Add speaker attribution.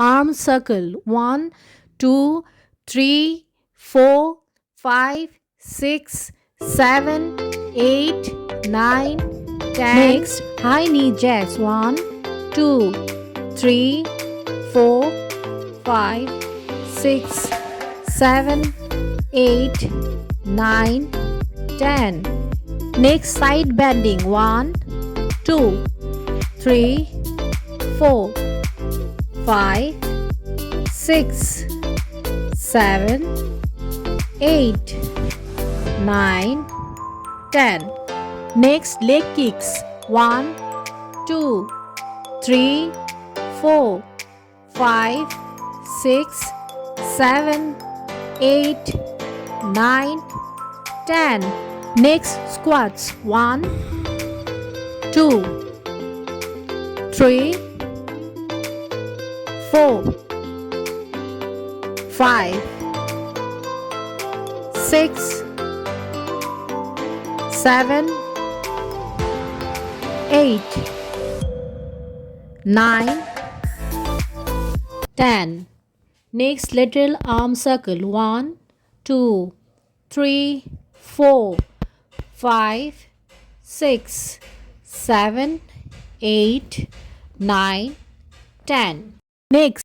Speaker 1: arm circle. 1, 2, 3, 4, 5, 6, 7, 8, 9, 10. Next, high knee jacks. 1, 2, 3, 4, 5, 6, 7, 8, 9, 10. Next, side bending. 1, 2, 3, 4, 5, 6, 7, 8, 9, 10. Next, leg kicks. 1, 2, 3, 4, 5, 6, 7, 8, 9, 10. Next, squats. 1, 2, 3, 4, 5, 6, 7, 8, 9, 10. Next, lateral arm circle. 1, 2, 3, 4, 5, 6, 7, 8, 9, 10. Next,